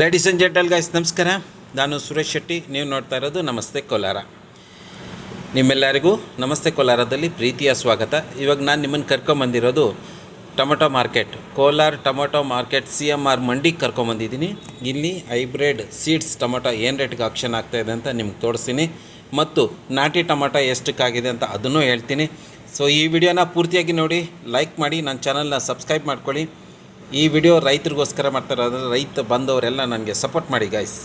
Ladies and gentle guys ನಮಸ್ಕಾರ. ನಾನು ಸುರೇಶ್ ಶೆಟ್ಟಿ. ನೀವು ನೋಡ್ತಾ ಇರೋದು ನಮಸ್ತೆ ಕೋಲಾರ. ನಿಮ್ಮೆಲ್ಲರಿಗೂ ನಮಸ್ತೆ ಕೋಲಾರದಲ್ಲಿ ಪ್ರೀತಿಯ ಸ್ವಾಗತ. ಇವಾಗ ನಾನು ನಿಮ್ಮನ್ನು ಕರ್ಕೊಂಬಂದಿರೋದು tomato market, Kolar tomato market CMR ಮಂಡಿಗೆ ಕರ್ಕೊಂಬಂದಿದ್ದೀನಿ. ಇಲ್ಲಿ ಹೈಬ್ರಿಡ್ ಸೀಡ್ಸ್ ಟೊಮೊಟೊ ಏನು ರೇಟ್ಗೆ ಆಕ್ಷನ್ ಆಗ್ತಾಯಿದೆ ಅಂತ ನಿಮ್ಗೆ ತೋರಿಸ್ತೀನಿ, ಮತ್ತು ನಾಟಿ ಟೊಮೊಟೊ ಎಷ್ಟಕ್ಕಾಗಿದೆ ಅಂತ ಅದನ್ನು ಹೇಳ್ತೀನಿ. ಸೊ ಈ ವಿಡಿಯೋನ ಪೂರ್ತಿಯಾಗಿ ನೋಡಿ, ಲೈಕ್ ಮಾಡಿ, ನನ್ನ ಚಾನಲ್ನ ಸಬ್ಸ್ಕ್ರೈಬ್ ಮಾಡ್ಕೊಳ್ಳಿ. ಈ ವಿಡಿಯೋ ರೈತರಿಗೋಸ್ಕರ ಮಾಡ್ತಾರೆ, ಅದರ ರೈತ ಬಂದವರೆಲ್ಲ ನನಗೆ ಸಪೋರ್ಟ್ ಮಾಡಿ ಗೈಸ್.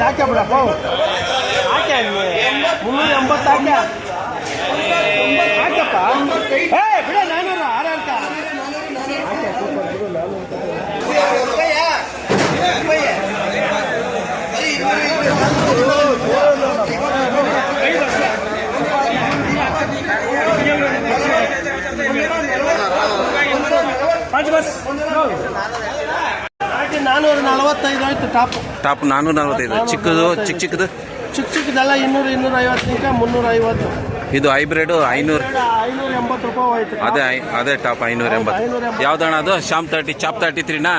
ಹಾಕ್ಯ ಬಿಡಪ್ಪ, ಹಾಕ್ಯ 380 ಹಾಕ್ಯಪ್ಪ. ಬಿಡ 400 ಆರಾಲ್ಕ ಬಸ್ 445 ಆಯ್ತು. ಟಾಪ್ 445. ಚಿಕ್ಕದು ಚಿಕ್ಕದು ಚಿಕ್ಕದೆಲ್ಲ 200-250 350. ಇದು ಹೈಬ್ರಿಡ್ 580 ರೂಪಾಯಿ ಹೋಯ್ತು. ಅದೇ ಟಾಪ್ 580. ಯಾವ್ದಣ್ಣ ಅದು? ಶಾಮ್ 30 ಚಾಪ್ 33ನಾ?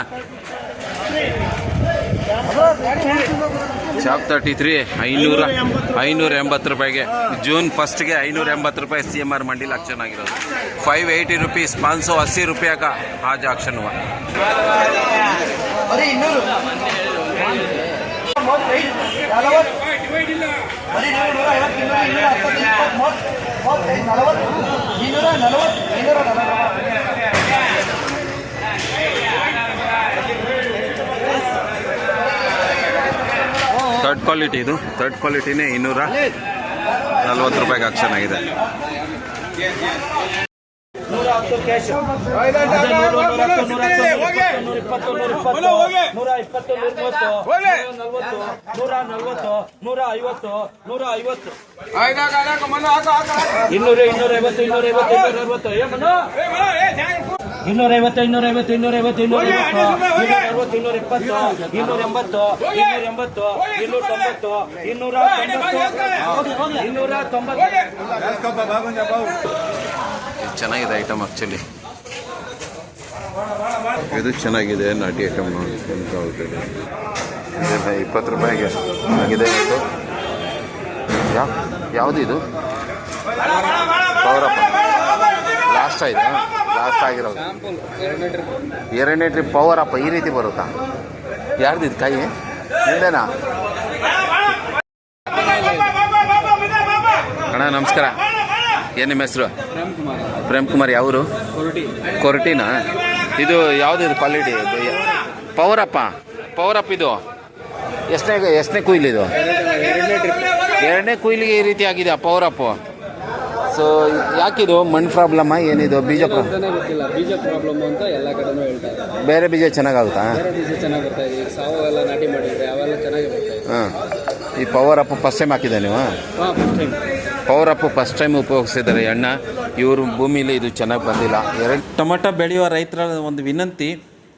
ಚಾಪ್ 33 580 ರೂಪಾಯಿಗೆ. ಜೂನ್ 1ಗೆ 580 ರೂಪಾಯಿ CMR ಮಂಡಿಲಿ ಆಕ್ಷನ್ ಆಗಿರೋದು. 580 रुपीज़ 580 रुपये का आज आक्शन हुआ. ಥರ್ಡ್ ಕ್ವಾಲಿಟಿ, ಇದು ಥರ್ಡ್ ಕ್ವಾಲಿಟಿನೇ 240 ರೂಪಾಯಿಗೆ ಆಕ್ಷನ್ ಆಗಿದೆ. 110 ಕ್ಯಾಶ್ 120 ಚೆನ್ನಾಗಿದೆ ಐಟಮ್. ಆ್ಯಕ್ಚುಲಿ ಇದು ಚೆನ್ನಾಗಿದೆ, ನಾಟಿ ಐಟಮ್ ಅಂತ ಹೋಗ್ತದೆ. 20 ರೂಪಾಯಿಗೆ ಆಗಿದೆ. ಯಾವುದು ಇದು? ಪವರಪ್ಪ ಲಾಸ್ಟ್ ಆಗಿರೋದು. 2ನೇ ಟ್ರಿಪ್ ಪವರಪ್ಪ ಈ ರೀತಿ ಬರುತ್ತಾ? ಯಾರ್ದು ಇದು ಕಾಯಿ? ನಿಂದೇನಾ ಅಣ್ಣ? ನಮಸ್ಕಾರ. ಏನು ನಿಮ್ಮ ಹೆಸರು? ಪ್ರೇಮ್ ಕುಮಾರ್. ಯಾವರು? ಕೊರಟಿನಾ? ಇದು ಯಾವುದಿದು ಕ್ವಾಲಿಟಿ? ಪವರಪ್ ಇದು ಎಷ್ಟನೇ ಕುಯ್ಲು ಇದು? 2ನೇ ಕುಯ್ಲಿಗೆ ಈ ರೀತಿ ಆಗಿದೆ ಪವರಪ್ಪು. ಸೊ ಯಾಕಿದು? ಮಣ್ಣು ಪ್ರಾಬ್ಲಮ್ಮಾ ಏನಿದು? ಬೀಜ ಪ್ರಾಬ್ಲಮ್ ಅಂತ ಎಲ್ಲ ಕಡೆನೂ ಹೇಳ್ತಾರೆ. ಬೇರೆ ಬೀಜ ಚೆನ್ನಾಗಾಗುತ್ತಾ? ಚೆನ್ನಾಗಿ ಬರ್ತಾ ಇದೆ. ಸಾವೆಲ್ಲ ನಾಟಿ ಮಾಡಿದ್ರೆ ಅವೆಲ್ಲ ಚೆನ್ನಾಗಿ ಬರ್ತಾ ಇದೆ. ಹಾಂ. ಈ ಪವರಪ್ಪು ಫಸ್ಟ್ ಟೈಮ್ ಹಾಕಿದೆ ನೀವು? ಪವರಪ್ಪು ಫಸ್ಟ್ ಟೈಮ್ ಉಪಯೋಗಿಸಿದ್ದಾರೆ ಅಣ್ಣ. ಇವರು ಭೂಮಿಲಿ ಇದು ಚೆನ್ನಾಗಿ ಬಂದಿಲ್ಲ. ಟೊಮೊಟೊ ಬೆಳೆಯುವ ರೈತರ ಒಂದು ವಿನಂತಿ,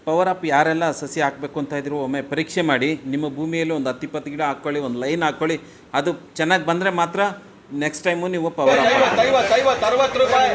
ಪವರಪ್ ಯಾರೆಲ್ಲ ಸಸಿ ಹಾಕಬೇಕು ಅಂತ ಇದ್ರು ಒಮ್ಮೆ ಪರೀಕ್ಷೆ ಮಾಡಿ. ನಿಮ್ಮ ಭೂಮಿಯಲ್ಲಿ ಒಂದು 10-20 ಗಿಡ ಹಾಕ್ಕೊಳ್ಳಿ, ಒಂದು ಲೈನ್ ಹಾಕ್ಕೊಳ್ಳಿ. ಅದು ಚೆನ್ನಾಗಿ ಬಂದರೆ ಮಾತ್ರ ನೆಕ್ಸ್ಟ್ ಟೈಮು ನೀವು ಪವರ್ ಅಪ್ 60 ರೂಪಾಯಿ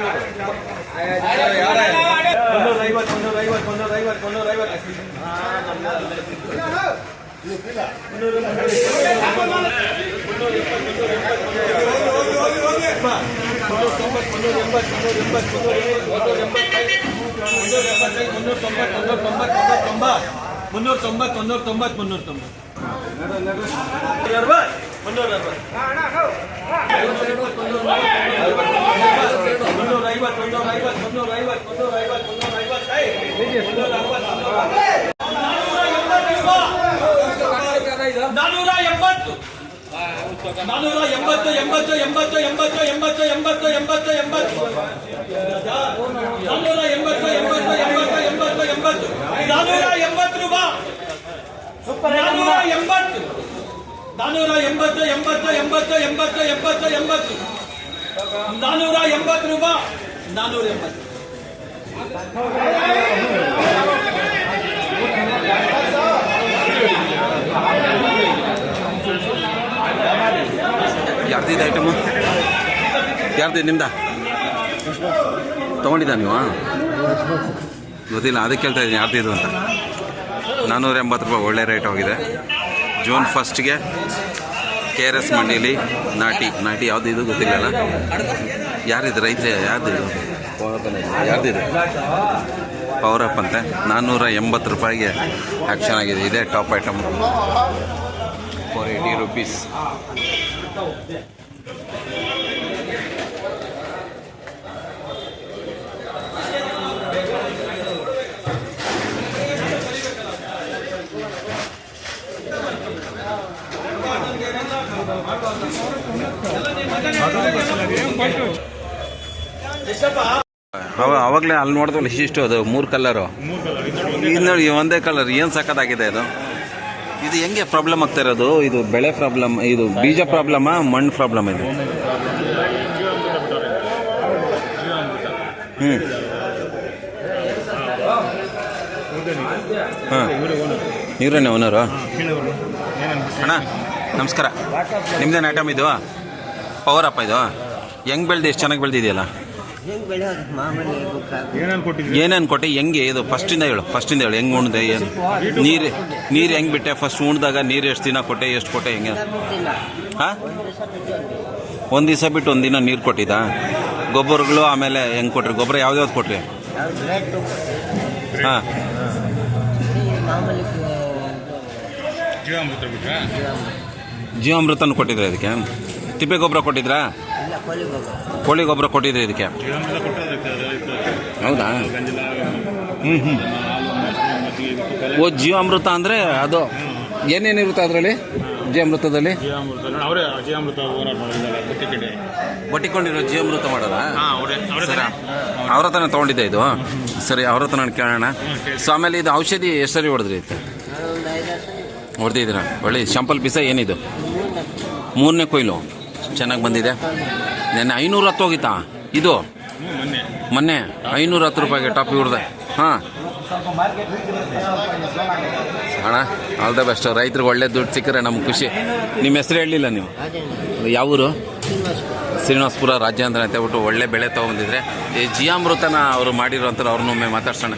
480 ಯಾರ್ದಿದೆ ಐಟಮು? ಯಾರ್ದು ನಿಮ್ದ ತೊಗೊಂಡಿದ್ದ ನೀವು? ಗೊತ್ತಿಲ್ಲ, ಅದಕ್ಕೆ ಕೇಳ್ತಾ ಇದ್ದೀನಿ ಯಾರ್ದಿದು ಅಂತ. 480 ರೂಪಾಯಿ ಒಳ್ಳೆ ರೇಟ್ ಹೋಗಿದೆ. ಜೂನ್ 1ಗೆ KRS ಮಂಡಿಲಿ ನಾಟಿ ಯಾವುದು ಇದು ಗೊತ್ತಿಲ್ಲಲ್ಲ. ಯಾರಿದು ರೈತರೇ? ಯಾರ್ದಿದು? ಯಾರ್ದಿದೆ? ಪವರ್ ಅಪ್ ಅಂತೆ. 480 ರೂಪಾಯಿಗೆ ಆ್ಯಕ್ಷನ್ ಆಗಿದೆ. ಇದೇ ಟಾಪ್ ಐಟಮ್. 480 rupees. ಅವಾಗಲೇ ಅಲ್ಲಿ ನೋಡಿದ್ವಲ್ಲ ಇಷ್ಟು ಅದು 3 ಕಲರು. ಇದು ನೋಡಿ ಒಂದೇ ಕಲರ್, ಏನು ಸಖತ್ತಾಗಿದೆ ಅದು. ಇದು ಹೆಂಗೆ ಪ್ರಾಬ್ಲಮ್ ಆಗ್ತಾ ಇರೋದು? ಇದು ಬೆಳೆ ಪ್ರಾಬ್ಲಮ್, ಇದು ಬೀಜ ಪ್ರಾಬ್ಲಮಾ ಮಣ್ಣು ಪ್ರಾಬ್ಲಮ್? ಇದು ಹಾಂ, ಇವರೇನೆ ಓನರು? ಅಣ್ಣ ನಮಸ್ಕಾರ. ನಿಮ್ದೇನು ಐಟಮ್ ಇದು? ಪವರ್ ಅಪ್ ಇದು ಹೆಂಗೆ ಬೆಳೆದು ಎಷ್ಟು ಚೆನ್ನಾಗಿ ಬೆಳೆದಿದೆಯಲ್ಲ? ಏನೇನು ಕೊಟ್ಟೆ? ಹೆಂಗೆ ಇದು? ಫಸ್ಟಿಂದ ಹೇಳು ಹೆಂಗೆ ಉಣ್ದೆ? ಏನು ನೀರು ಹೆಂಗೆ ಬಿಟ್ಟೆ? ಫಸ್ಟ್ ಉಣ್ದಾಗ ನೀರು ಎಷ್ಟು ದಿನ ಕೊಟ್ಟೆ, ಎಷ್ಟು ಕೊಟ್ಟೆ, ಹೆಂಗೆ? ಹಾಂ, ಒಂದು ದಿವಸ ಬಿಟ್ಟು ಒಂದು ದಿನ ನೀರು ಕೊಟ್ಟಿದ್ದ? ಗೊಬ್ಬರಗಳು ಆಮೇಲೆ ಹೆಂಗೆ ಕೊಟ್ರಿ? ಗೊಬ್ಬರ ಯಾವ್ದು ಕೊಟ್ರಿ? ಹಾಂ, ಜೀವಾಮೃತನೂ ಕೊಟ್ಟಿದ್ರೆ ಇದಕ್ಕೆ? ತಿಪ್ಪೆ ಗೊಬ್ಬರ ಕೊಟ್ಟಿದ್ರಾ? ಕೋಳಿ ಗೊಬ್ಬರ ಕೊಟ್ಟಿದ್ರೆ ಇದಕ್ಕೆ? ಹೌದಾ? ಓ, ಜೀವಾಮೃತ ಅಂದರೆ ಅದು ಏನೇನಿರುತ್ತೆ ಅದರಲ್ಲಿ? ಜೀವಾಮೃತದಲ್ಲಿ ಬಟ್ಟಿಕೊಂಡಿರೋ ಜೀವಾಮೃತ ಮಾಡೋದ? ಸರಿ, ಅವ್ರ ಹತ್ರನೇ ತೊಗೊಂಡಿದ್ದೆ ಇದು. ಸರಿ, ಅವ್ರ ಹತ್ರ ನಾನು ಕೇಳೋಣ. ಸೊ ಆಮೇಲೆ ಇದು ಔಷಧಿ ಎಷ್ಟು ಸರಿ ಹೊಡೆದ್ರಿ? ಹೊಡೆದಿದ್ದೀರಾ? ಒಳ್ಳೆ ಶಾಂಪಲ್ ಪೀಸ ಏನಿದು? 3ನೇ ಕೊಯ್ಲು ಚೆನ್ನಾಗಿ ಬಂದಿದೆ. ನೆನ್ನೆ 510 ಹೋಗಿತ್ತಾ ಇದು? ಮೊನ್ನೆ 510 ರೂಪಾಯಿಗೆ ಟಾಪ್ ಇವ್ರದೆ. ಹಾಂ ಅಣ್ಣ, ಆಲ್ ದ ಬೆಸ್ಟ್. ರೈತರಿಗೆ ಒಳ್ಳೆ ದುಡ್ಡು ಸಿಕ್ಕರೆ ನಮ್ಗೆ ಖುಷಿ. ನಿಮ್ಮ ಹೆಸರು ಹೇಳಲಿಲ್ಲ ನೀವು? ಯಾವ ಊರು? ಶ್ರೀನಿವಾಸಪುರ ರಾಜೇಂದ್ರ ಅಂತ ಹೇಳ್ಬಿಟ್ಟು ಒಳ್ಳೆ ಬೆಳೆ ತೊಗೊಂಡಿದ್ರೆ. ಈ ಜೀವಾಮೃತನ ಅವರು ಮಾಡಿರೋಂಥ ಅವ್ರನ್ನೊಮ್ಮೆ ಮಾತಾಡ್ಸೋಣ.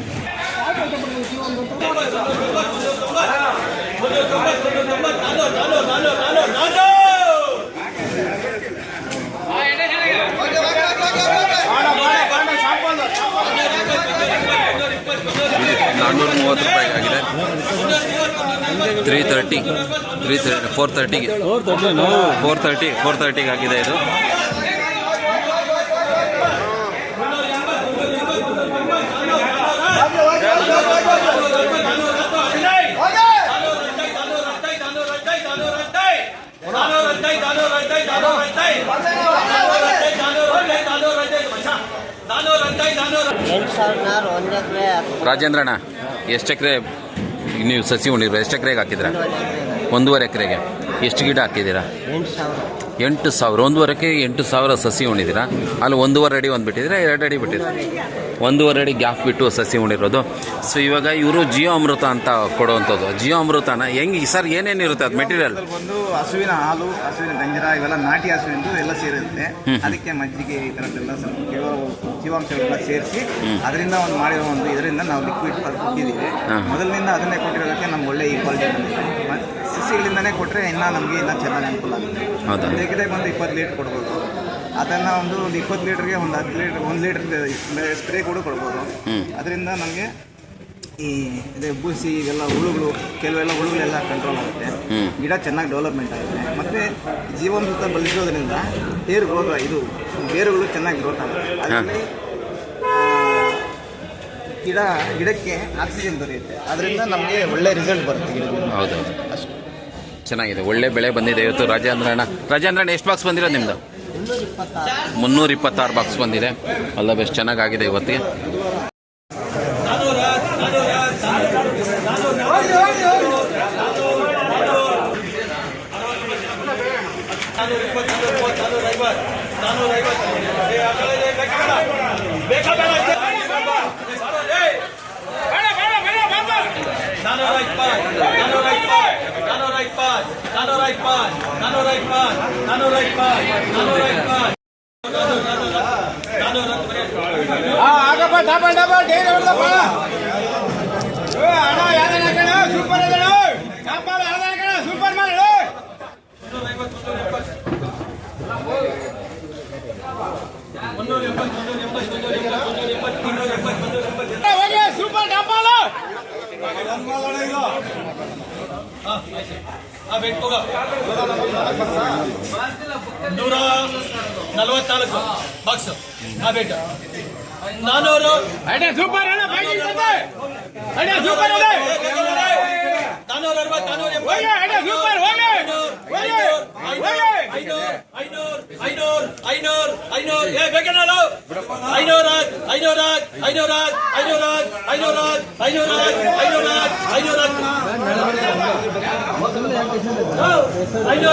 ರೂಪಾಯಿಗಾಗಿದೆ. 430 ಆಗಿದೆ ಇದು. ರಾಜೇಂದ್ರಣ್ಣ, ಎಷ್ಟು ಎಕರೆ ನೀವು ಸಸಿ ಉಣಿರು? ಎಷ್ಟು ಎಕರೆಗೆ ಹಾಕಿದ್ದೀರಾ? 1.5 ಎಕರೆಗೆ ಎಷ್ಟು ಗಿಡ ಹಾಕಿದ್ದೀರಾ? 8,000. 1.5 ಎಕರೆಗೆ 8,000 ಸಸಿ ಉಣಿದ್ದೀರಾ? ಅಲ್ಲಿ 1.5 ಅಡಿ ಒಂದು ಬಿಟ್ಟಿದ್ದೀರಾ, 2 ಅಡಿ ಬಿಟ್ಟಿದ್ದೀರಾ? 1.5 ಅಡಿ ಗ್ಯಾಪ್ ಬಿಟ್ಟು ಸಸಿ ಉಣಿರೋದು. ಸೊ ಇವಾಗ ಇವರು ಜಿಯೋ ಅಮೃತ ಅಂತ ಕೊಡುವಂಥದ್ದು. ಜಿಯೋ ಅಮೃತನ ಹೆಂಗೆ ಸರ್, ಏನೇನಿರುತ್ತೆ ಅದು ಮೆಟೀರಿಯಲ್? ಒಂದು ಹಸುವಿನ ಹಾಲು, ಹಸುವಿನ ಗಂಜರ ಇವೆಲ್ಲ ನಾಟಿ ಹಸುವಿಂದು ಎಲ್ಲ ಸೇರಿರುತ್ತೆ. ಅದಕ್ಕೆ ಮಜ್ಜಿಗೆ ಈ ಥರದ್ದೆಲ್ಲ ಸ್ವಲ್ಪ ಜೀವಾಂಶಗಳೆಲ್ಲ ಸೇರಿಸಿ ಅದರಿಂದ ಒಂದು ಮಾಡಿರೋ ಒಂದು ಇದರಿಂದ ನಾವು ಲಿಕ್ವಿಡ್ ಕೊಟ್ಟಿದ್ದೀವಿ. ಮೊದಲಿನಿಂದ ಅದನ್ನೇ ಕೊಟ್ಟಿರೋದಕ್ಕೆ ನಮ್ಗೆ ಒಳ್ಳೆ ಈ ಕ್ವಾಲಿಟಿ ಬಂದಿದೆ. ಸಸಿಗಳಿಂದನೇ ಕೊಟ್ಟರೆ ಇನ್ನೂ ನಮಗೆ ಇನ್ನೂ ಚೆನ್ನಾಗಿ ಅನುಕೂಲ ಆಗುತ್ತೆ. ಬೇಕಿದ್ರೆ ಒಂದು 20 ಲೀಟ್ರ್ ಕೊಡ್ಬೋದು. ಅದನ್ನು ಒಂದು 20 ಲೀಟ್ರಿಗೆ ಒಂದು 10 ಲೀಟ್ರ್ 1 ಲೀಟ್ರ್ ಸ್ಪ್ರೇ ಕೂಡ ಕೊಡ್ಬೋದು. ಅದರಿಂದ ನಮಗೆ ಈ ಇದೇ ಬೂಸಿ ಇವೆಲ್ಲ ಹುಳುಗಳು, ಕೆಲವೆಲ್ಲ ಹುಳುಗಳೆಲ್ಲ ಕಂಟ್ರೋಲ್ ಆಗುತ್ತೆ. ಗಿಡ ಚೆನ್ನಾಗಿ ಡೆವಲಪ್ಮೆಂಟ್ ಆಗುತ್ತೆ. ಮತ್ತು ಜೀವಾಮೃತ ಬಳಸೋದ್ರಿಂದ ಬೇರು ರೋಗ ಇದು ಬೇರುಗಳು ಚೆನ್ನಾಗಿ ಗ್ರೋತ್ ಆಗುತ್ತೆ. ಅದರಲ್ಲಿ ಗಿಡಕ್ಕೆ ಆಕ್ಸಿಜನ್ ದೊರೆಯುತ್ತೆ. ಅದರಿಂದ ನಮಗೆ ಒಳ್ಳೆ ರಿಸಲ್ಟ್ ಬರುತ್ತೆ ಗಿಡಕ್ಕೆ. ಹೌದೌದು, ಅಷ್ಟು ಚೆನ್ನಾಗಿದೆ, ಒಳ್ಳೆ ಬೆಳೆ ಬಂದಿದೆ ಇವತ್ತು. ರಾಜೇಂದ್ರಣ್ಣ ಎಷ್ಟು ಬಾಕ್ಸ್ ಬಂದಿರೋದು ನಿಮ್ಮದು? 326 ಬಾಕ್ಸ್ ಬಂದಿದೆ. ಅಲ್ಲ ಬೆಸ್ಟ್ ಚೆನ್ನಾಗಾಗಿದೆ ಇವತ್ತಿಗೆ. ನೂರ 44 ಬಾಕ್ಸ್ ಬೇಟ 400 ಸೂಪರ್ 515 ರೂಪಾಯಿ 515 ರೂಪಾಯಿ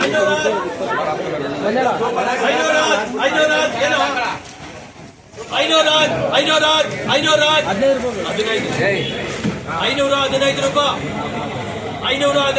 515 ರೂಪಾಯಿ 515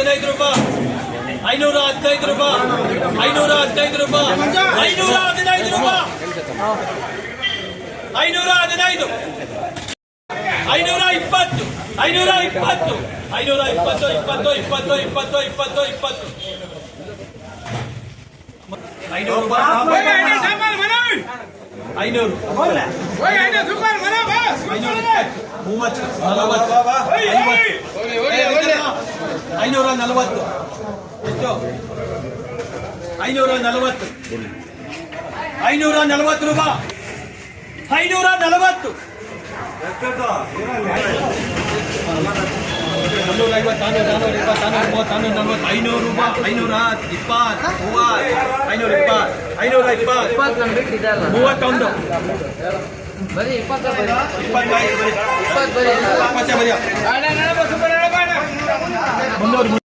ರೂಪಾಯಿ 515 ರೂಪಾಯಿ 515 520 520 520 20 20 20 20 20 520